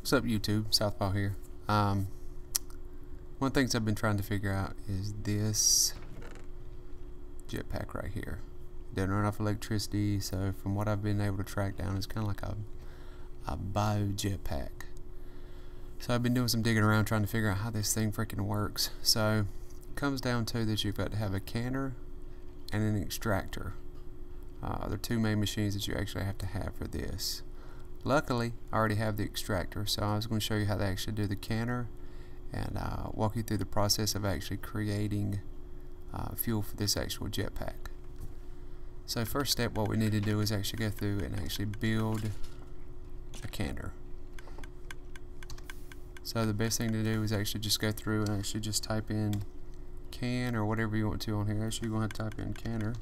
What's up, YouTube? Southpaw here. One of the things I've been trying to figure out is this jetpack right here. Doesn't run off electricity, so from what I've been able to track down, it's kind of like a bio jetpack. So I've been doing some digging around trying to figure out how this thing freaking works. So it comes down to that you've got to have a canner and an extractor. They're two main machines that you actually have to have for this. Luckily, I already have the extractor, so I was going to show you how they actually do the canner and walk you through the process of actually creating fuel for this actual jetpack. So first step, what we need to do is actually go through and actually build a canner. So the best thing to do is actually just go through and actually just type in can or whatever you want to on here. Actually, you're going to have to type in canner.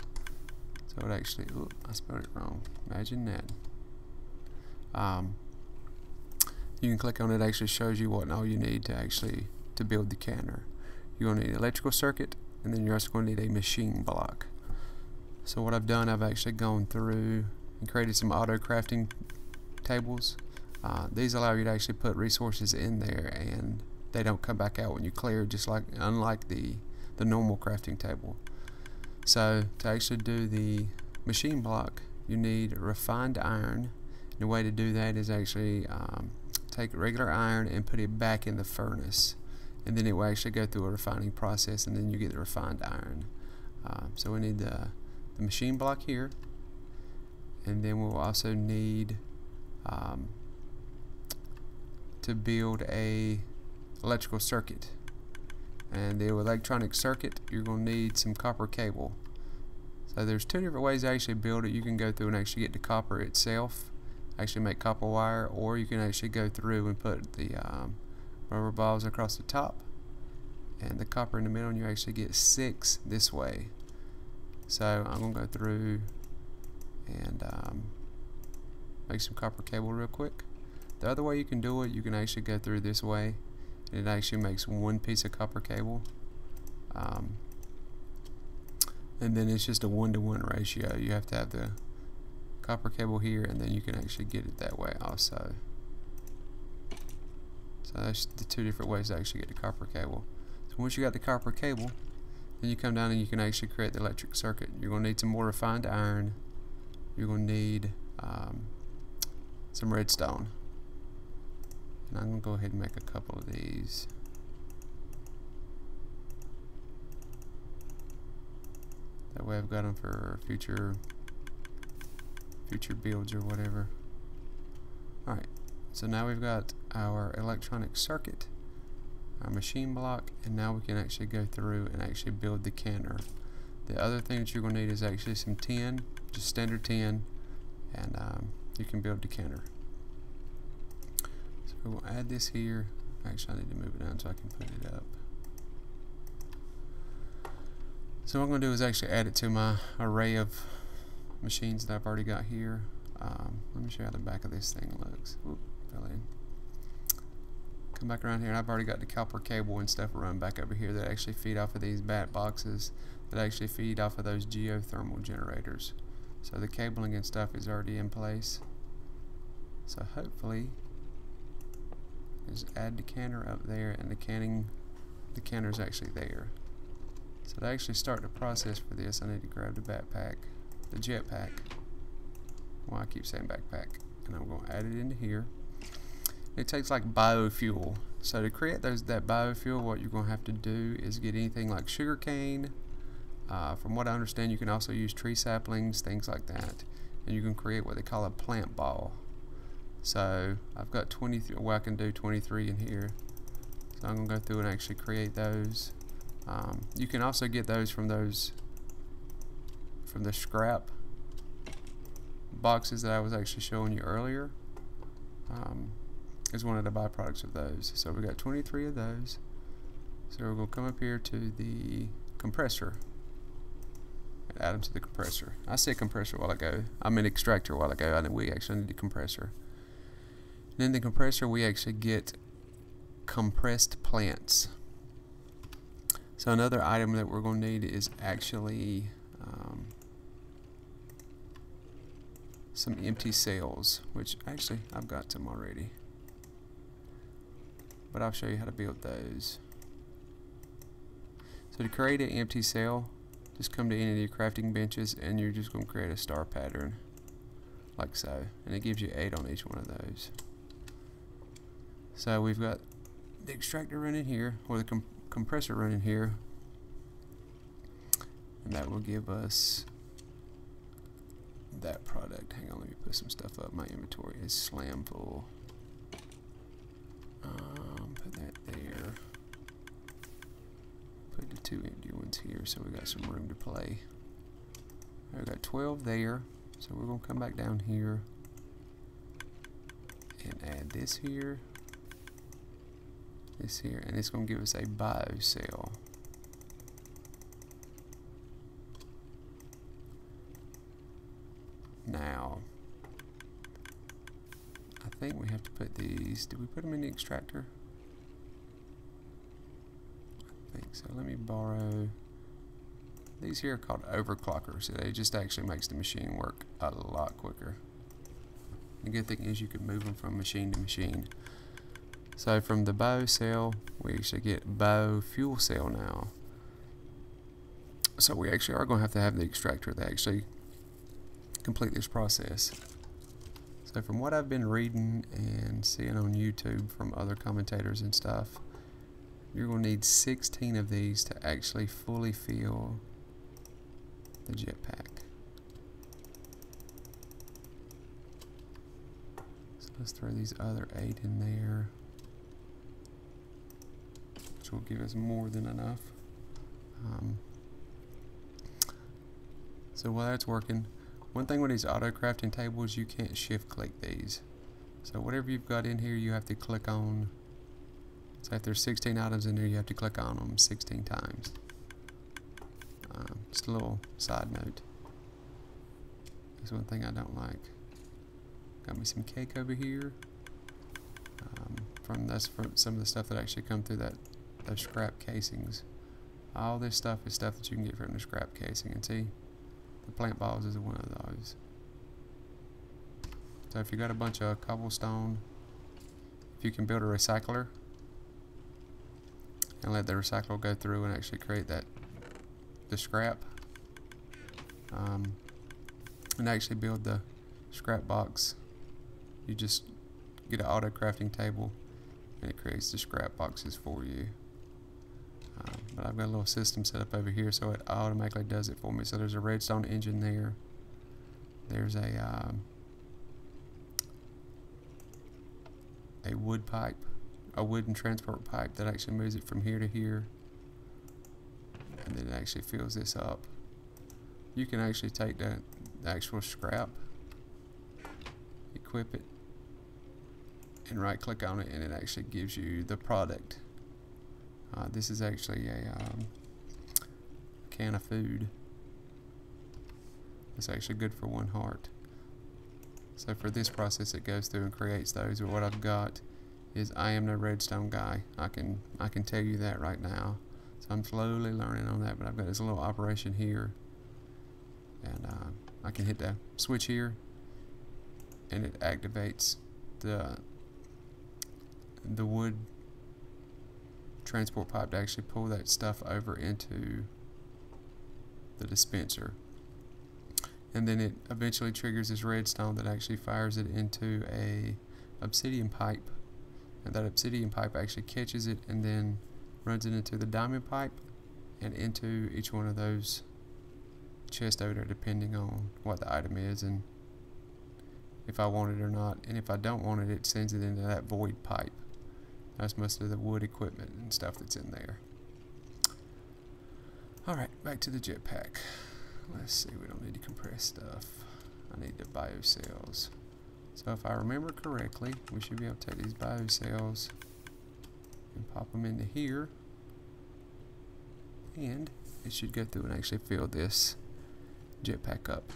So it actually, oop, I spelled it wrong. Imagine that. You can click on it. Actually shows you what all you need to build the canner. You're going to need an electrical circuit, and then you're also going to need a machine block. So what I've done, I've actually gone through and created some auto crafting tables. These allow you to actually put resources in there and they don't come back out when you clear, just like unlike the normal crafting table. So to actually do the machine block, you need refined iron. And the way to do that is actually take regular iron and put it back in the furnace, and then it will actually go through a refining process, and then you get the refined iron. So we need the machine block here, and then we'll also need to build a electrical circuit. And the electronic circuit, you're going to need some copper cable. So there's two different ways to actually build it. You can go through and actually get the copper itself, actually make copper wire, or you can actually go through and put the rubber balls across the top and the copper in the middle, and you actually get 6 this way. So I'm going to go through and make some copper cable real quick. The other way you can do it, you can actually go through this way, and it actually makes 1 piece of copper cable, and then it's just a 1-to-1 ratio. You have to have the copper cable here, and then you can actually get it that way also. So that's the two different ways to actually get the copper cable. So once you got the copper cable, then you come down and you can actually create the electric circuit. You're going to need some more refined iron. You're going to need some redstone. And I'm going to go ahead and make a couple of these. That way I've got them for future builds or whatever. Alright, so now we've got our electronic circuit, our machine block, and now we can actually go through and actually build the canner. The other thing that you're going to need is actually some tin, just standard tin, and you can build the canner. So we'll add this here. Actually, I need to move it down so I can put it up. So what I'm going to do is actually add it to my array of machines that I've already got here. Let me show you how the back of this thing looks. Whoop, fell in. Come back around here, and I've already got the copper cable and stuff run back over here that actually feed off of these bat boxes that actually feed off of those geothermal generators. So the cabling and stuff is already in place. So hopefully, just add the canner up there, and the canner is actually there. So to actually start the process for this, I need to grab the jetpack. Well, I keep saying backpack, and I'm going to add it into here. It takes like biofuel. So to create that biofuel, what you're going to have to do is get anything like sugar cane. From what I understand, you can also use tree saplings, things like that, and you can create what they call a plant ball. So I've got 23. Well, I can do 23 in here. So I'm going to go through and actually create those. You can also get those from the scrap boxes that I was actually showing you earlier. Is one of the byproducts of those. So we got 23 of those. So we're going to come up here to the compressor and add them to the compressor. I said compressor a while ago. I meant extractor a while ago. I know we actually need the compressor. And in the compressor, we actually get compressed plants. So another item that we're going to need is actually some empty cells, which actually I've got some already. but I'll show you how to build those. So to create an empty cell, just come to any of your crafting benches and you're just going to create a star pattern like so, and it gives you 8 on each one of those. So we've got the extractor running here, or the compressor running here, and that will give us that product. Hang on, let me put some stuff up. My inventory is slam full. Put that there. Put the 2 empty ones here so we got some room to play. I've got 12 there, so we're going to come back down here and add this here, this here, and it's going to give us a bio cell. Now, I think we have to put these, did we put them in the extractor? I think so. Let me borrow, these here are called overclockers. They just actually makes the machine work a lot quicker. The good thing is you can move them from machine to machine. So from the bio cell, we actually get bio fuel cell now. So we actually are going to have the extractor to actually complete this process. So from what I've been reading and seeing on YouTube from other commentators and stuff, you're going to need 16 of these to actually fully fill the jetpack. So let's throw these other 8 in there, which will give us more than enough. So while that's working, one thing with these auto crafting tables, you can't shift click these. So whatever you've got in here, you have to click on. So if there's 16 items in there, you have to click on them 16 times. Just a little side note. That's one thing I don't like. Got me some cake over here. That's from some of the stuff that actually come through those scrap casings. All this stuff is stuff that you can get from the scrap casing. And see, the plant balls is one of those. So if you got a bunch of cobblestone, if you can build a recycler and let the recycler go through and actually create the scrap, and actually build the scrap box, you just get an auto crafting table and it creates the scrap boxes for you. But I've got a little system set up over here so it automatically does it for me. So there's a redstone engine there. There's a wood pipe, a wooden transport pipe that actually moves it from here to here, and then it actually fills this up. You can actually take the actual scrap, equip it, and right click on it, and it actually gives you the product. This is actually a can of food. It's actually good for 1 heart. So for this process, it goes through and creates those. But what I've got is, I am no redstone guy. I can tell you that right now. So I'm slowly learning on that. But I've got this little operation here, and I can hit the switch here, and it activates the wood transport pipe to actually pull that stuff over into the dispenser, and then it eventually triggers this redstone that actually fires it into a obsidian pipe, and that obsidian pipe actually catches it and then runs it into the diamond pipe and into each one of those chests over there, depending on what the item is and if I want it or not. And if I don't want it, it sends it into that void pipe. That's most of the wood equipment and stuff that's in there. Alright, back to the jetpack. Let's see, we don't need to compress stuff. I need the bio cells. So if I remember correctly, we should be able to take these bio cells and pop them into here, and it should go through and actually fill this jetpack up.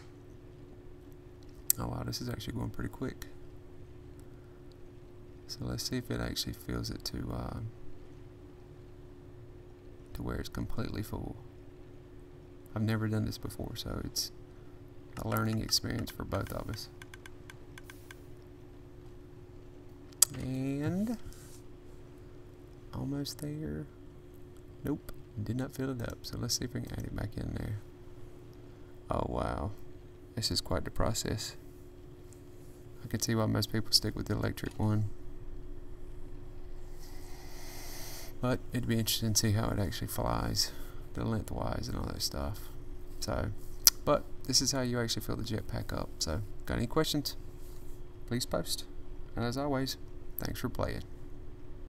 Oh wow, this is actually going pretty quick. So let's see if it actually fills it to where it's completely full. I've never done this before, so it's a learning experience for both of us. And almost there. Nope, did not fill it up. So let's see if we can add it back in there. Oh wow, this is quite the process. I can see why most people stick with the electric one. But it'd be interesting to see how it actually flies, the lengthwise and all that stuff. So, but this is how you actually fill the jetpack up. So, got any questions? Please post. And as always, thanks for playing.